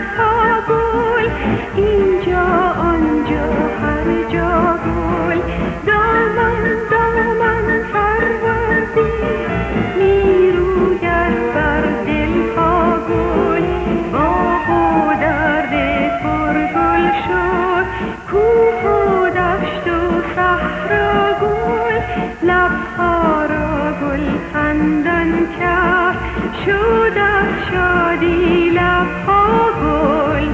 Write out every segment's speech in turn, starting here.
صدها گل، اینجا آنجا هر جا گل. دامن دامن فروردی میروید بر دلها گل. باغ و درد پرگل شد، کوه و دشت و صحرا گل. لبها را گل خندان کرد، شد از شادی لبها گل.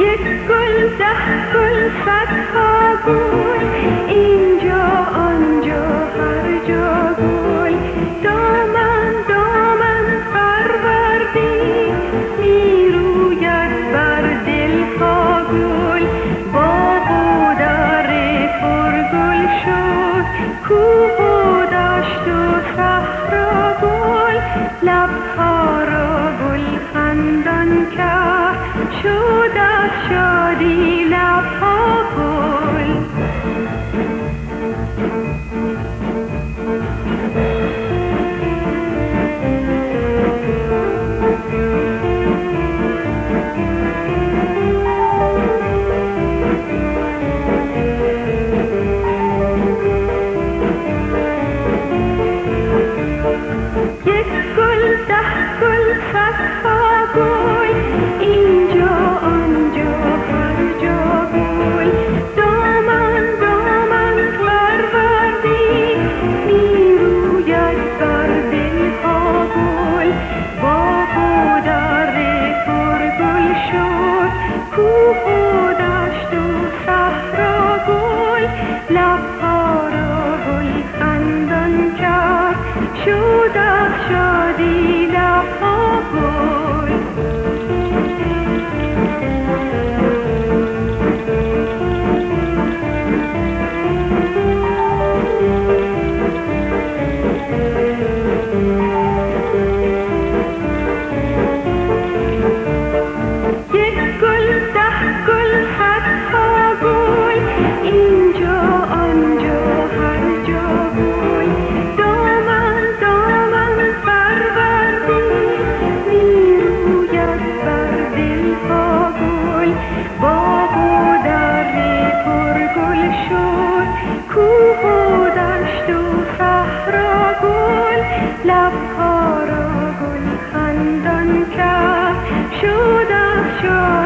یک گل ده گل صدها گل، اینجا آنجا هر جا گل. دامن دامن فروردی میروید بر دلها گل. باغ و در پرگل شد، کوه و دشت و صحرا گل. لبها را گل خندان کرد، شد از شادی لبها گل. یک گل ده گل صدها گل، اینجا آنجا هر جا گل. دامن دامن فروردی میروید بر دلها گل. باغ و در پرگل شد، کوه و دشت و صحرا گل. لبها را گل خندان کرد، شد از شادی لبها گل. یک گل ده گل صدها گل، اینجا آنجا هر جا گل. دامن دامن فروردی میروید بر دلها گل. باغ و در پرگل شد، کوه و دشت و صحرا گل. لبها را گل خندان کرد، شد از شادی